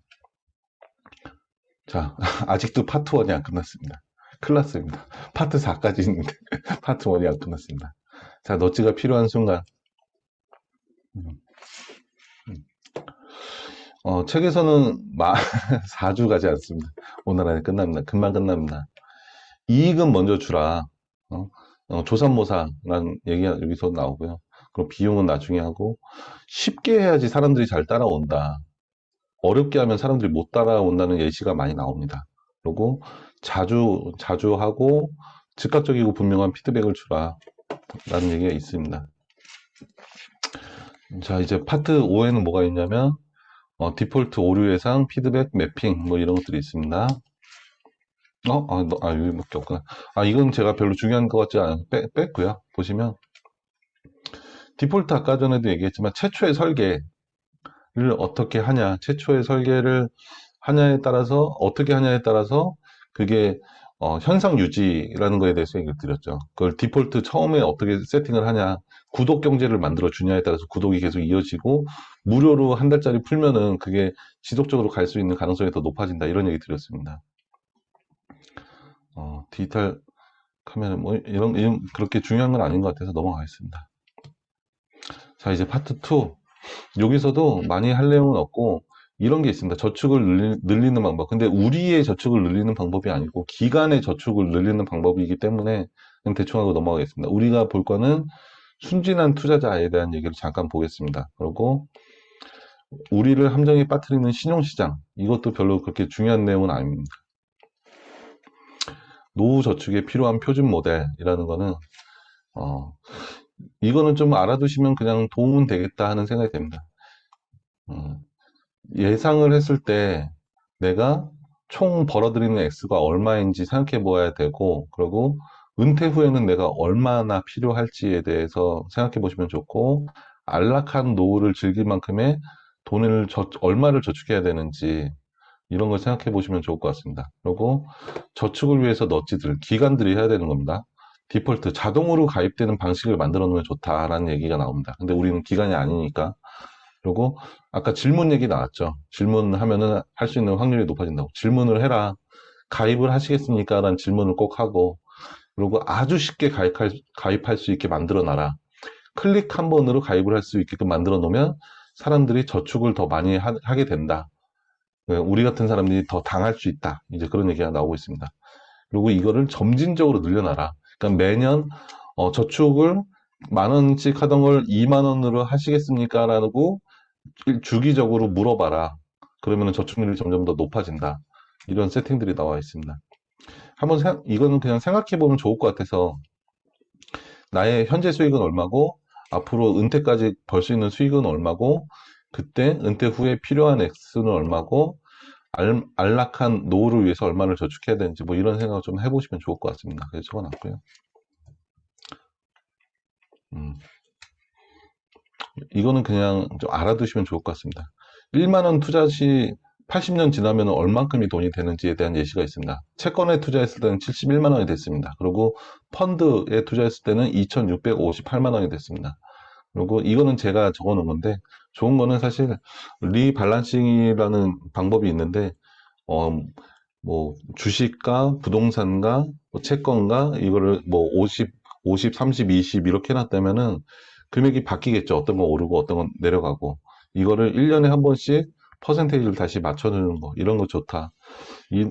자, 아직도 파트 1이 안 끝났습니다. 큰일 났습니다. 파트 4까지 있는데, 파트 1이 안 끝났습니다. 자, 너츠가 필요한 순간. 음, 책에서는 4주 가지 않습니다. 오늘 안에 끝납니다. 금방 끝납니다. 이익은 먼저 주라. 조삼모사라는 얘기가 여기서 나오고요. 그럼 비용은 나중에 하고, 쉽게 해야지 사람들이 잘 따라온다. 어렵게 하면 사람들이 못 따라온다는 예시가 많이 나옵니다. 그리고 자주 하고 즉각적이고 분명한 피드백을 주라. 라는 얘기가 있습니다. 자, 이제 파트 5에는 뭐가 있냐면, 디폴트 오류 예상, 피드백, 매핑, 뭐 이런 것들이 있습니다. 여기밖에 없구나. 이건 제가 별로 중요한 것 같지 않아요. 뺐고요. 보시면, 디폴트 아까 전에도 얘기했지만, 최초의 설계를 어떻게 하냐, 최초의 설계를 어떻게 하냐에 따라서, 그게, 현상 유지라는 거에 대해서 얘기를 드렸죠. 그걸 디폴트 처음에 어떻게 세팅을 하냐, 구독 경제를 만들어 주냐에 따라서 구독이 계속 이어지고, 무료로 한 달짜리 풀면은 그게 지속적으로 갈 수 있는 가능성이 더 높아진다. 이런 얘기 드렸습니다. 디지털 카메라, 뭐, 그렇게 중요한 건 아닌 것 같아서 넘어가겠습니다. 자, 이제 파트 2. 여기서도 많이 할 내용은 없고, 이런 게 있습니다. 저축을 늘리는 방법. 근데 우리의 저축을 늘리는 방법이 아니고, 기간의 저축을 늘리는 방법이기 때문에, 그냥 대충 하고 넘어가겠습니다. 우리가 볼 거는 순진한 투자자에 대한 얘기를 잠깐 보겠습니다. 그리고, 우리를 함정에 빠뜨리는 신용시장. 이것도 별로 그렇게 중요한 내용은 아닙니다. 노후 저축에 필요한 표준 모델이라는 거는, 이거는 좀 알아두시면 그냥 도움은 되겠다 하는 생각이 듭니다. 예상을 했을 때 내가 총 벌어들이는 액수가 얼마인지 생각해 보아야 되고, 그리고 은퇴 후에는 내가 얼마나 필요할지에 대해서 생각해 보시면 좋고, 안락한 노후를 즐길 만큼의 돈을 얼마를 저축해야 되는지, 이런 걸 생각해 보시면 좋을 것 같습니다. 그리고 저축을 위해서 너찌들, 기관들이 해야 되는 겁니다. 디폴트, 자동으로 가입되는 방식을 만들어 놓으면 좋다라는 얘기가 나옵니다. 근데 우리는 기관이 아니니까. 그리고 아까 질문 얘기 나왔죠. 질문하면은 할 수 있는 확률이 높아진다고. 질문을 해라. 가입을 하시겠습니까? 라는 질문을 꼭 하고, 그리고 아주 쉽게 가입할 수 있게 만들어 놔라. 클릭 한 번으로 가입을 할 수 있게끔 만들어 놓으면 사람들이 저축을 더 많이 하게 된다. 우리 같은 사람들이 더 당할 수 있다. 이제 그런 얘기가 나오고 있습니다. 그리고 이거를 점진적으로 늘려놔라. 그러니까 매년 저축을 10,000원씩 하던 걸 20,000원으로 하시겠습니까? 라고 주기적으로 물어봐라. 그러면 저축률이 점점 더 높아진다. 이런 세팅들이 나와 있습니다. 이거는 그냥 생각해 보면 좋을 것 같아서, 나의 현재 수익은 얼마고, 앞으로 은퇴까지 벌 수 있는 수익은 얼마고, 그때 은퇴 후에 필요한 액수는 얼마고, 안락한 노후를 위해서 얼마를 저축해야 되는지, 뭐 이런 생각을 좀 해보시면 좋을 것 같습니다. 그래서 적어놨고요. 이거는 그냥 좀 알아두시면 좋을 것 같습니다. 1만원 투자 시 80년 지나면 얼만큼이 돈이 되는지에 대한 예시가 있습니다. 채권에 투자했을 때는 71만원이 됐습니다. 그리고 펀드에 투자했을 때는 2,658만원이 됐습니다. 그리고 이거는 제가 적어 놓은 건데, 좋은 거는 사실 리밸런싱이라는 방법이 있는데, 뭐 주식과 부동산과 뭐 채권과 이거를 뭐 50, 30, 20 이렇게 해놨다면은 금액이 바뀌겠죠. 어떤 건 오르고 어떤 건 내려가고. 이거를 1년에 한 번씩 퍼센테이지를 다시 맞춰주는 거. 이런 거 좋다.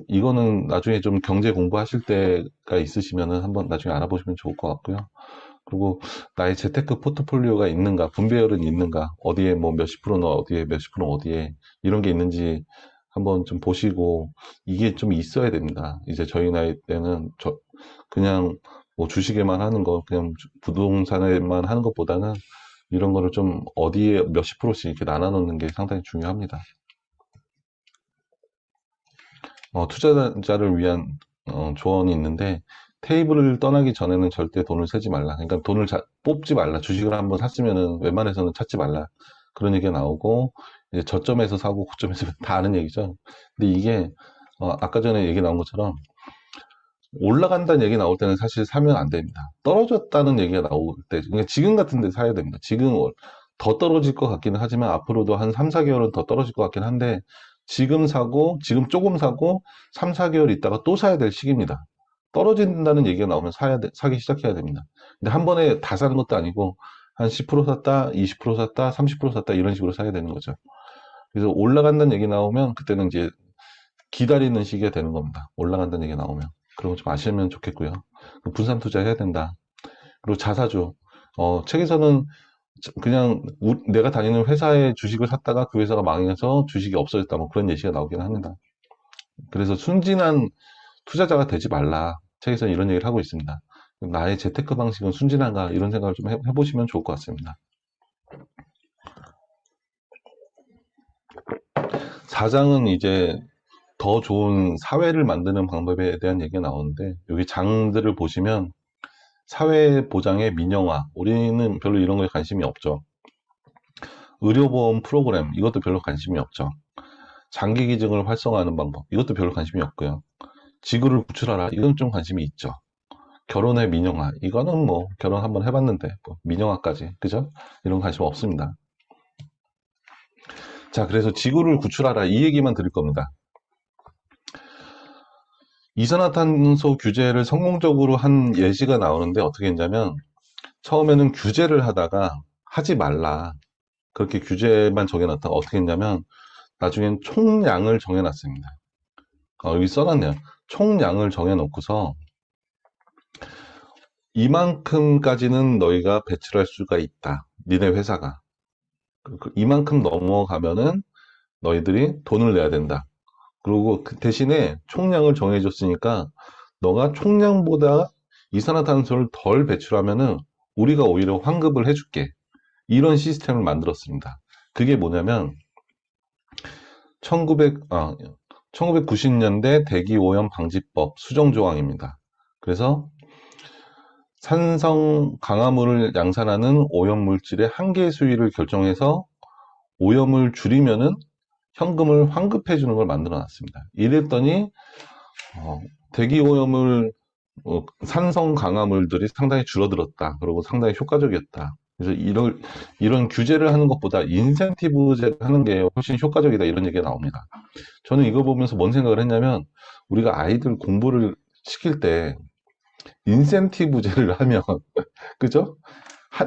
이거는 나중에 좀 경제 공부하실 때가 있으시면은 한번 나중에 알아보시면 좋을 것 같고요. 그리고 나의 재테크 포트폴리오가 있는가, 분배율은 있는가, 어디에 뭐 몇십 프로는 어디에, 몇십 프로는 어디에, 이런 게 있는지 한번 좀 보시고, 이게 좀 있어야 됩니다. 이제 저희 나이 때는 그냥 뭐 주식에만 하는 거, 그냥 부동산에만 하는 것보다는 이런 거를 좀 어디에 몇십 프로씩 이렇게 나눠 놓는 게 상당히 중요합니다. 투자자를 위한 조언이 있는데, 테이블을 떠나기 전에는 절대 돈을 세지 말라. 그러니까 돈을 뽑지 말라. 주식을 한번 샀으면은 웬만해서는 찾지 말라. 그런 얘기가 나오고, 이제 저점에서 사고 고점에서 다 아는 얘기죠. 근데 이게 아까 전에 얘기 나온 것처럼 올라간다는 얘기 나올 때는 사실 사면 안 됩니다. 떨어졌다는 얘기가 나올 때, 그러니까 지금 같은 데 사야 됩니다. 지금 더 떨어질 것 같기는 하지만 앞으로도 한 3, 4개월은 더 떨어질 것 같긴 한데, 지금 사고, 지금 조금 사고, 3, 4개월 있다가 또 사야 될 시기입니다. 떨어진다는 얘기가 나오면 사기 시작해야 됩니다. 근데 한 번에 다 사는 것도 아니고, 한 10% 샀다, 20% 샀다, 30% 샀다, 이런 식으로 사야 되는 거죠. 그래서 올라간다는 얘기 나오면, 그때는 이제 기다리는 시기가 되는 겁니다. 올라간다는 얘기 나오면. 그런 거 좀 아시면 좋겠고요. 분산 투자해야 된다. 그리고 자사주. 책에서는 그냥 내가 다니는 회사의 주식을 샀다가 그 회사가 망해서 주식이 없어졌다. 뭐 그런 예시가 나오긴 합니다. 그래서 순진한 투자자가 되지 말라. 책에서는 이런 얘기를 하고 있습니다. 나의 재테크 방식은 순진한가? 이런 생각을 좀 해보시면 좋을 것 같습니다. 4장은 이제 더 좋은 사회를 만드는 방법에 대한 얘기가 나오는데, 여기 장들을 보시면 사회 보장의 민영화, 우리는 별로 이런 거에 관심이 없죠. 의료보험 프로그램, 이것도 별로 관심이 없죠. 장기 기증을 활성화하는 방법, 이것도 별로 관심이 없고요. 지구를 구출하라, 이건 좀 관심이 있죠. 결혼의 민영화, 이거는 뭐 결혼 한번 해봤는데 뭐 민영화까지, 그죠? 이런 관심 없습니다. 자, 그래서 지구를 구출하라, 이 얘기만 드릴 겁니다. 이산화탄소 규제를 성공적으로 한 예시가 나오는데, 어떻게 했냐면 처음에는 규제를 하다가 하지 말라, 그렇게 규제만 정해놨다가 어떻게 했냐면 나중엔 총량을 정해놨습니다. 여기 써놨네요. 총량을 정해놓고서 이만큼까지는 너희가 배출할 수가 있다. 니네 회사가. 이만큼 넘어가면은 너희들이 돈을 내야 된다. 그리고 그 대신에 총량을 정해줬으니까 너가 총량보다 이산화탄소를 덜 배출하면은 우리가 오히려 환급을 해줄게. 이런 시스템을 만들었습니다. 그게 뭐냐면 1990년대 대기오염 방지법 수정 조항입니다. 그래서 산성 강화물을 양산하는 오염 물질의 한계 수위를 결정해서 오염을 줄이면은 현금을 환급해 주는 걸 만들어 놨습니다. 이랬더니 대기오염을 산성 강화물들이 상당히 줄어들었다. 그리고 상당히 효과적이었다. 그래서 이런 규제를 하는 것보다 인센티브제를 하는 게 훨씬 효과적이다. 이런 얘기가 나옵니다. 저는 이거 보면서 뭔 생각을 했냐면, 우리가 아이들 공부를 시킬 때 인센티브제를 하면 그죠?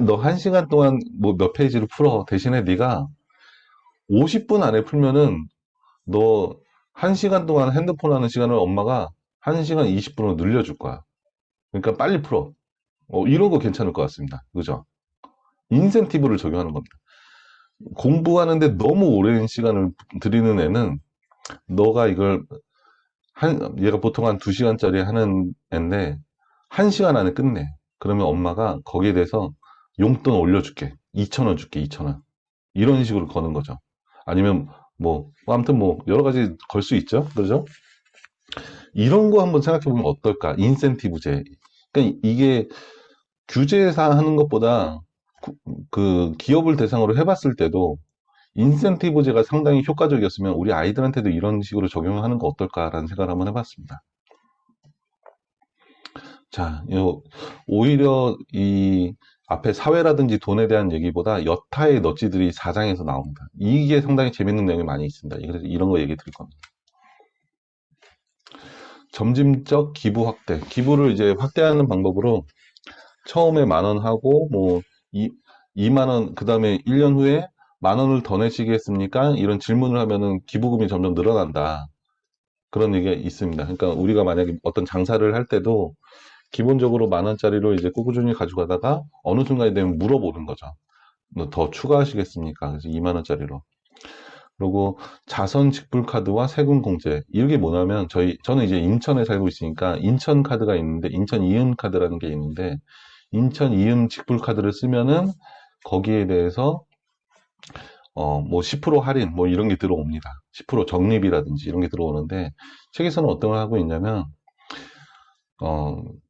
너 1시간 동안 뭐 몇 페이지를 풀어. 대신에 네가 50분 안에 풀면은 너 1시간 동안 핸드폰 하는 시간을 엄마가 1시간 20분으로 늘려줄 거야. 그러니까 빨리 풀어. 이런 거 괜찮을 것 같습니다. 그죠? 인센티브를 적용하는 겁니다. 공부하는데 너무 오랜 시간을 들이는 애는 너가 이걸 얘가 보통 한 2시간짜리 하는 애인데 1시간 안에 끝내. 그러면 엄마가 거기에 대해서 용돈 올려줄게. 2,000원 줄게, 2,000원. 이런 식으로 거는 거죠. 아니면 아무튼 여러 가지 걸 수 있죠. 그죠? 이런 거 한번 생각해 보면 어떨까? 인센티브제. 그러니까 이게 규제사 하는 것보다 그 기업을 대상으로 해봤을 때도 인센티브제가 상당히 효과적이었으면 우리 아이들한테도 이런 식으로 적용하는 거 어떨까라는 생각을 한번 해봤습니다. 자, 오히려 이 앞에 사회라든지 돈에 대한 얘기보다 여타의 넛지들이 4장에서 나옵니다. 이게 상당히 재밌는 내용이 많이 있습니다. 그래서 이런 거 얘기 드릴 겁니다. 점진적 기부 확대. 기부를 이제 확대하는 방법으로 처음에 10,000원 하고 2만 원, 그 다음에 1년 후에 10,000원을 더 내시겠습니까? 이런 질문을 하면은 기부금이 점점 늘어난다. 그런 얘기가 있습니다. 그러니까 우리가 만약에 어떤 장사를 할 때도 기본적으로 10,000원짜리로 이제 꾸준히 가져가다가 어느 순간이 되면 물어보는 거죠. 뭐 더 추가하시겠습니까? 그래서 20,000원짜리로. 그리고 자선 직불 카드와 세금 공제. 이게 뭐냐면 저는 이제 인천에 살고 있으니까 인천 카드가 있는데 인천 이음 카드라는 게 있는데 인천 이음 직불 카드를 쓰면은 거기에 대해서 뭐 10% 할인 뭐 이런 게 들어옵니다. 10% 적립이라든지 이런 게 들어오는데 책에서는 어떤 걸 하고 있냐면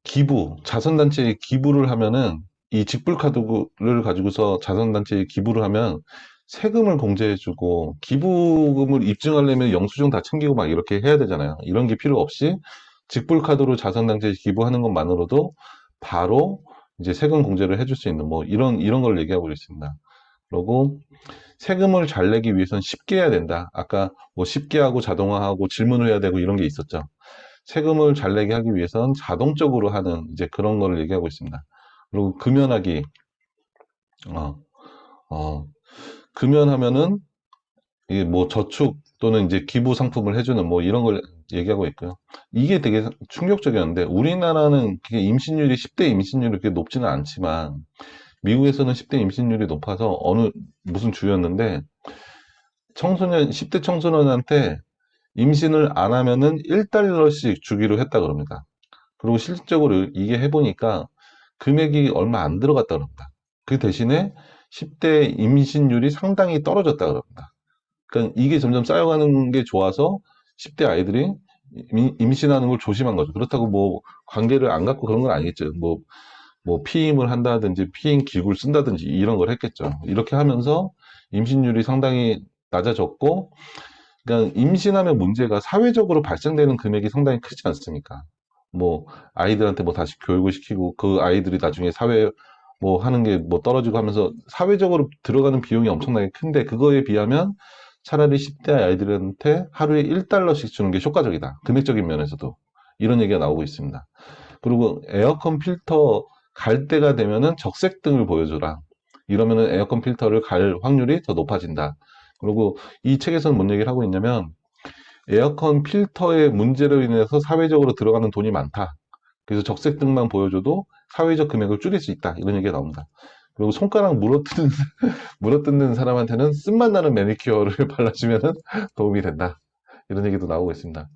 기부, 자선단체에 기부를 하면은 이 직불카드를 가지고서 자선단체에 기부를 하면 세금을 공제해주고 기부금을 입증하려면 영수증 다 챙기고 막 이렇게 해야 되잖아요. 이런 게 필요 없이 직불카드로 자선단체에 기부하는 것만으로도 바로 이제 세금 공제를 해줄 수 있는 뭐 이런 걸 얘기하고 있습니다. 그리고 세금을 잘 내기 위해서는 쉽게 해야 된다. 아까 뭐 쉽게 하고 자동화하고 질문을 해야 되고 이런 게 있었죠. 세금을 잘 내게 하기 위해서는 자동적으로 하는 이제 그런 거를 얘기하고 있습니다. 그리고 금연하기, 어, 어, 금연하면은 이게 뭐 저축 또는 이제 기부 상품을 해주는 뭐 이런 걸 얘기하고 있고요. 이게 되게 충격적이었는데 우리나라는 그게 임신율이 10대 임신율이 그렇게 높지는 않지만 미국에서는 10대 임신율이 높아서 무슨 주였는데 10대 청소년한테 임신을 안 하면은 1달러씩 주기로 했다 그럽니다. 그리고 실질적으로 이게 해보니까 금액이 얼마 안 들어갔다 그럽니다. 그 대신에 10대 임신율이 상당히 떨어졌다 그럽니다. 그러니까 이게 점점 쌓여가는 게 좋아서 10대 아이들이 임신하는 걸 조심한 거죠. 그렇다고 뭐 관계를 안 갖고 그런 건 아니겠죠. 뭐 피임을 한다든지 피임 기구를 쓴다든지 이런 걸 했겠죠. 이렇게 하면서 임신율이 상당히 낮아졌고, 그러니까 임신하면 문제가 사회적으로 발생되는 금액이 상당히 크지 않습니까? 뭐 아이들한테 뭐 다시 교육을 시키고 그 아이들이 나중에 사회 뭐 하는 게 뭐 떨어지고 하면서 사회적으로 들어가는 비용이 엄청나게 큰데 그거에 비하면 차라리 10대 아이들한테 하루에 1달러씩 주는 게 효과적이다. 금액적인 면에서도 이런 얘기가 나오고 있습니다. 그리고 에어컨 필터 갈 때가 되면은 적색등을 보여줘라. 이러면은 에어컨 필터를 갈 확률이 더 높아진다. 그리고 이 책에서는 뭔 얘기를 하고 있냐면 에어컨 필터의 문제로 인해서 사회적으로 들어가는 돈이 많다. 그래서 적색등만 보여줘도 사회적 금액을 줄일 수 있다. 이런 얘기가 나옵니다. 그리고 손가락 물어뜯는 사람한테는 쓴맛 나는 매니큐어를 발라주면 도움이 된다. 이런 얘기도 나오고 있습니다.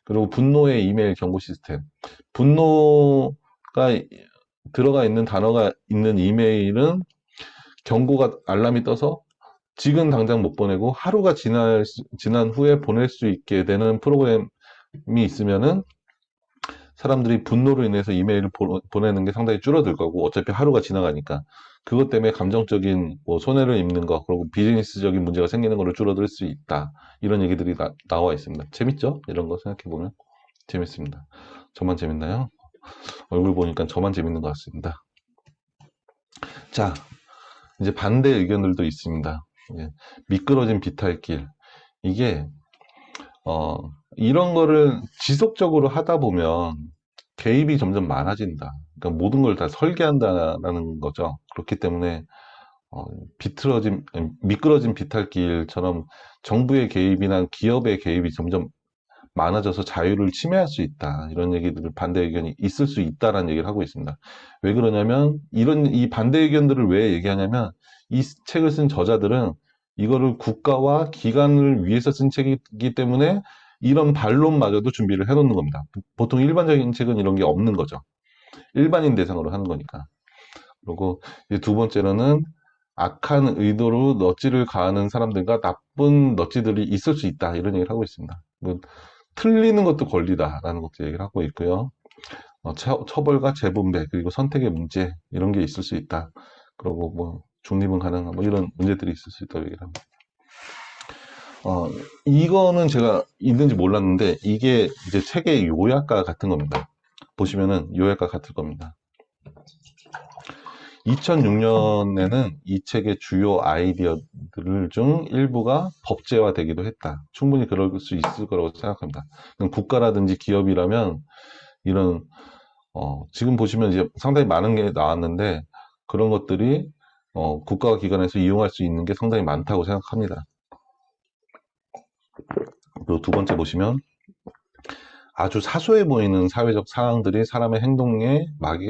그리고 분노의 이메일 경고 시스템. 분노가 들어가 있는 단어가 있는 이메일은 경고가 알람이 떠서 지금 당장 못 보내고 하루가 지난 후에 보낼 수 있게 되는 프로그램이 있으면은 사람들이 분노로 인해서 이메일을 보내는 게 상당히 줄어들 거고 어차피 하루가 지나가니까 그것 때문에 감정적인 뭐 손해를 입는 거 그리고 비즈니스적인 문제가 생기는 거를 줄어들 수 있다. 이런 얘기들이 나와 있습니다. 재밌죠? 이런 거 생각해 보면 재밌습니다. 저만 재밌나요? 얼굴 보니까 저만 재밌는 것 같습니다. 자, 이제 반대 의견들도 있습니다. 예, 미끄러진 비탈길. 이게, 이런 거를 지속적으로 하다 보면 개입이 점점 많아진다. 그러니까 모든 걸 다 설계한다라는 거죠. 그렇기 때문에, 어, 미끄러진 비탈길처럼 정부의 개입이나 기업의 개입이 점점 많아져서 자유를 침해할 수 있다. 이런 얘기들을 반대 의견이 있을 수 있다라는 얘기를 하고 있습니다. 왜 그러냐면 이 반대 의견들을 왜 얘기하냐면 이 책을 쓴 저자들은 이거를 국가와 기관을 위해서 쓴 책이기 때문에 이런 반론마저도 준비를 해놓는 겁니다. 보통 일반적인 책은 이런 게 없는 거죠. 일반인 대상으로 하는 거니까. 그리고 이제 두 번째로는 악한 의도로 넛지를 가하는 사람들과 나쁜 넛지들이 있을 수 있다. 이런 얘기를 하고 있습니다. 뭐 틀리는 것도 권리다라는 것도 얘기를 하고 있고요. 처벌과 재분배 그리고 선택의 문제 이런 게 있을 수 있다. 그리고 뭐 중립은 가능한 뭐 이런 문제들이 있을 수 있다고 얘기를 합니다. 이거는 제가 있는지 몰랐는데 이게 이제 책의 요약과 같은 겁니다. 보시면은 요약과 같을 겁니다. 2006년에는 이 책의 주요 아이디어들 중 일부가 법제화되기도 했다. 충분히 그럴 수 있을 거라고 생각합니다. 국가라든지 기업이라면 이런 지금 보시면 이제 상당히 많은 게 나왔는데 그런 것들이 국가와 기관에서 이용할 수 있는 게 상당히 많다고 생각합니다. 그리고 두 번째 보시면 아주 사소해 보이는 사회적 상황들이 사람의 행동에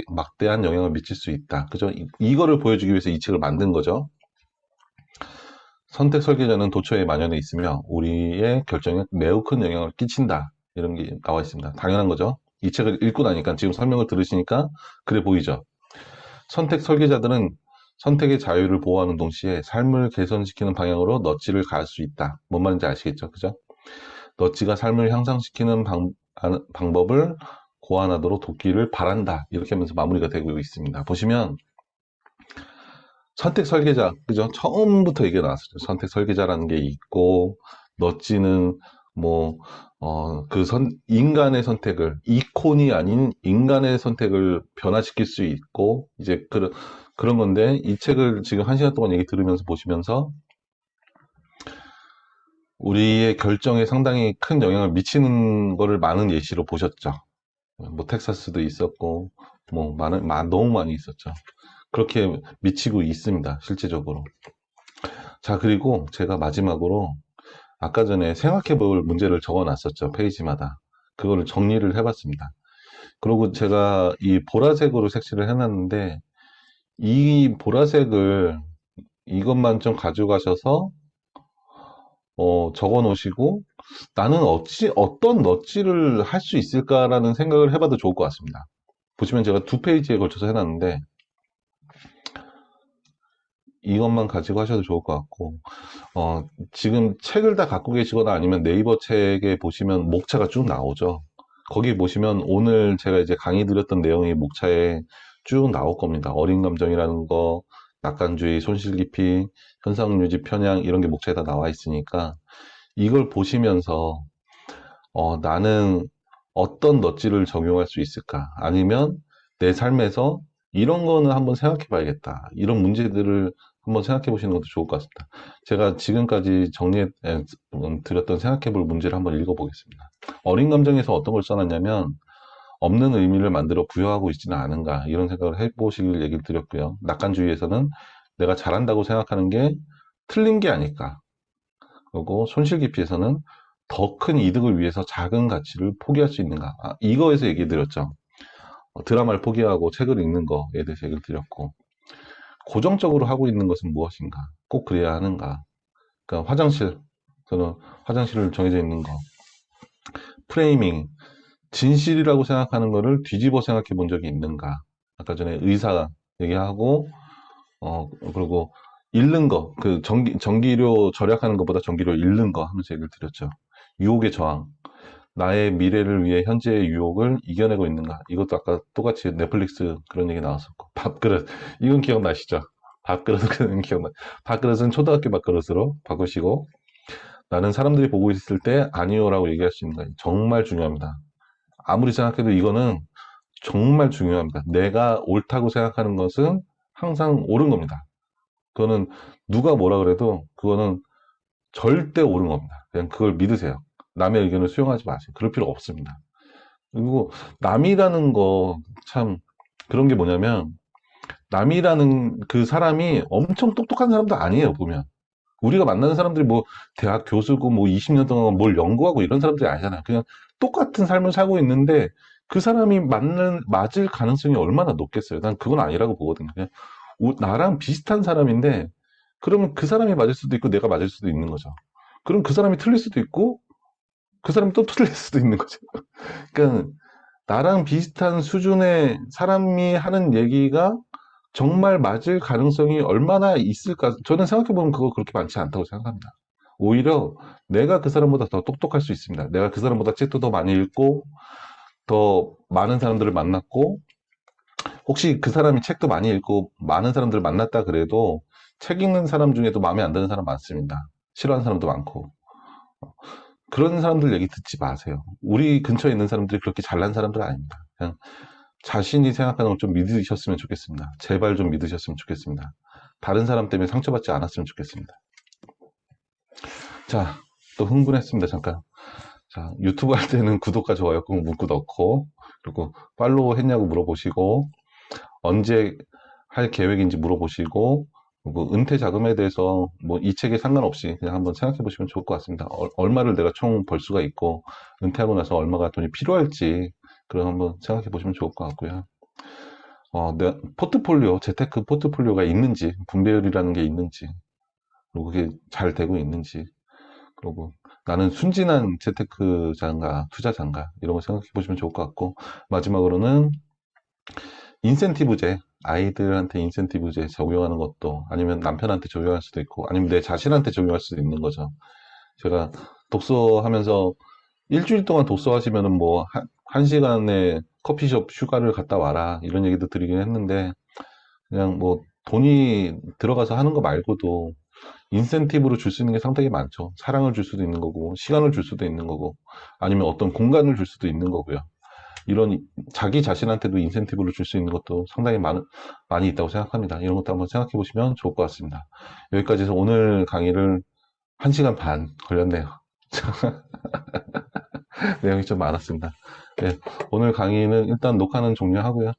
막대한 영향을 미칠 수 있다. 그죠? 이거를 보여주기 위해서 이 책을 만든 거죠. 선택 설계자는 도처에 만연해 있으며 우리의 결정에 매우 큰 영향을 끼친다. 이런 게 나와 있습니다. 당연한 거죠. 이 책을 읽고 나니까 지금 설명을 들으시니까 그래 보이죠. 선택 설계자들은 선택의 자유를 보호하는 동시에 삶을 개선시키는 방향으로 넛지를 가할 수 있다. 뭔 말인지 아시겠죠? 그죠? 넛지가 삶을 향상시키는 방법을 고안하도록 돕기를 바란다. 이렇게 하면서 마무리가 되고 있습니다. 보시면 선택 설계자, 그죠? 처음부터 이게 나왔었죠. 선택 설계자라는 게 있고, 넛지는 뭐, 인간의 선택을, 이콘이 아닌 인간의 선택을 변화시킬 수 있고, 이제 그런 건데, 이 책을 지금 1시간 동안 얘기 들으면서 보시면서, 우리의 결정에 상당히 큰 영향을 미치는 거를 많은 예시로 보셨죠. 뭐, 텍사스도 있었고, 뭐, 너무 많이 있었죠. 그렇게 미치고 있습니다. 실제적으로. 자, 그리고 제가 마지막으로 아까 전에 생각해 볼 문제를 적어 놨었죠. 페이지마다. 그거를 정리를 해봤습니다. 그리고 제가 이 보라색으로 색칠을 해놨는데, 이 보라색을 이것만 좀 가져가셔서, 적어 놓으시고, 나는 어떤 넛지를 할 수 있을까라는 생각을 해봐도 좋을 것 같습니다. 보시면 제가 2페이지에 걸쳐서 해놨는데, 이것만 가지고 하셔도 좋을 것 같고, 지금 책을 다 갖고 계시거나 아니면 네이버 책에 보시면 목차가 쭉 나오죠. 거기 보시면 오늘 제가 이제 강의 드렸던 내용이 목차에 쭉 나올 겁니다. 어린 감정이라는 거, 낙관주의, 손실기피, 현상유지, 편향 이런 게 목차에 다 나와 있으니까 이걸 보시면서 나는 어떤 넛지를 적용할 수 있을까? 아니면 내 삶에서 이런 거는 한번 생각해 봐야겠다. 이런 문제들을 한번 생각해 보시는 것도 좋을 것 같습니다. 제가 지금까지 드렸던 생각해 볼 문제를 한번 읽어 보겠습니다. 어린 감정에서 어떤 걸 써놨냐면, 없는 의미를 만들어 부여하고 있지는 않은가, 이런 생각을 해 보시길 얘기를 드렸고요. 낙관주의에서는 내가 잘한다고 생각하는 게 틀린 게 아닐까. 그리고 손실기피에서는 더 큰 이득을 위해서 작은 가치를 포기할 수 있는가. 이거에서 얘기 드렸죠. 드라마를 포기하고 책을 읽는 거에 대해서 얘기를 드렸고, 고정적으로 하고 있는 것은 무엇인가? 꼭 그래야 하는가? 그러니까 저는 화장실을 정해져 있는 거, 프레이밍, 진실이라고 생각하는 거를 뒤집어 생각해 본 적이 있는가? 아까 전에 의사 얘기하고, 그리고 잃는 거, 그 전기료 절약하는 것보다 전기료 잃는 거 하면서 얘기를 드렸죠. 유혹의 저항. 나의 미래를 위해 현재의 유혹을 이겨내고 있는가? 이것도 아까 똑같이 넷플릭스 그런 얘기 나왔었고. 밥그릇. 이건 기억나시죠? 밥그릇은 기억나. 밥그릇은 초등학교 밥그릇으로 바꾸시고, 나는 사람들이 보고 있을 때 아니요라고 얘기할 수 있는 거예요. 정말 중요합니다. 아무리 생각해도 이거는 정말 중요합니다. 내가 옳다고 생각하는 것은 항상 옳은 겁니다. 그거는 누가 뭐라 그래도 그거는 절대 옳은 겁니다. 그냥 그걸 믿으세요. 남의 의견을 수용하지 마세요. 그럴 필요 없습니다. 그리고 남이라는 거 참 그런 게 뭐냐면, 남이라는 그 사람이 엄청 똑똑한 사람도 아니에요, 보면. 우리가 만나는 사람들이 뭐 대학 교수고 뭐 20년 동안 뭘 연구하고 이런 사람들이 아니잖아요. 그냥 똑같은 삶을 살고 있는데 그 사람이 맞을 가능성이 얼마나 높겠어요. 난 그건 아니라고 보거든요. 그냥 나랑 비슷한 사람인데 그러면 그 사람이 맞을 수도 있고 내가 맞을 수도 있는 거죠. 그럼 그 사람이 틀릴 수도 있고 그 사람이 또 틀릴 수도 있는 거죠. 그러니까 나랑 비슷한 수준의 사람이 하는 얘기가 정말 맞을 가능성이 얼마나 있을까? 저는 생각해보면 그거 그렇게 많지 않다고 생각합니다. 오히려 내가 그 사람보다 더 똑똑할 수 있습니다. 내가 그 사람보다 책도 더 많이 읽고, 더 많은 사람들을 만났고, 혹시 그 사람이 책도 많이 읽고 많은 사람들을 만났다 그래도 책 읽는 사람 중에도 마음에 안 드는 사람 많습니다. 싫어하는 사람도 많고. 그런 사람들 얘기 듣지 마세요. 우리 근처에 있는 사람들이 그렇게 잘난 사람들 아닙니다. 그냥 자신이 생각하는 걸 좀 믿으셨으면 좋겠습니다. 제발 좀 믿으셨으면 좋겠습니다. 다른 사람 때문에 상처받지 않았으면 좋겠습니다. 자, 또 흥분했습니다. 잠깐. 자, 유튜브 할 때는 구독과 좋아요 꼭 문구 넣고, 그리고 팔로우 했냐고 물어보시고, 언제 할 계획인지 물어보시고, 뭐 은퇴 자금에 대해서 뭐 이 책에 상관없이 그냥 한번 생각해 보시면 좋을 것 같습니다. 얼마를 내가 총 벌 수가 있고 은퇴하고 나서 얼마가 돈이 필요할지 그런 한번 생각해 보시면 좋을 것 같고요. 내 포트폴리오, 재테크 포트폴리오가 있는지, 분배율이라는 게 있는지, 그리고 그게 잘 되고 있는지, 그리고 나는 순진한 재테크자인가, 투자자인가, 이런 거 생각해 보시면 좋을 것 같고, 마지막으로는 인센티브제, 아이들한테 인센티브제 적용하는 것도, 아니면 남편한테 적용할 수도 있고, 아니면 내 자신한테 적용할 수도 있는 거죠. 제가 독서하면서 일주일 동안 독서하시면은 뭐, 한 시간에 커피숍 휴가를 갔다 와라, 이런 얘기도 드리긴 했는데, 그냥 뭐, 돈이 들어가서 하는 거 말고도, 인센티브로 줄 수 있는 게 상당히 많죠. 사랑을 줄 수도 있는 거고, 시간을 줄 수도 있는 거고, 아니면 어떤 공간을 줄 수도 있는 거고요. 이런 자기 자신한테도 인센티브를 줄 수 있는 것도 상당히 많이 있다고 생각합니다. 이런 것도 한번 생각해 보시면 좋을 것 같습니다. 여기까지 해서 오늘 강의를 1시간 반 걸렸네요. 내용이 좀 많았습니다. 네, 오늘 강의는 일단 녹화는 종료하고요.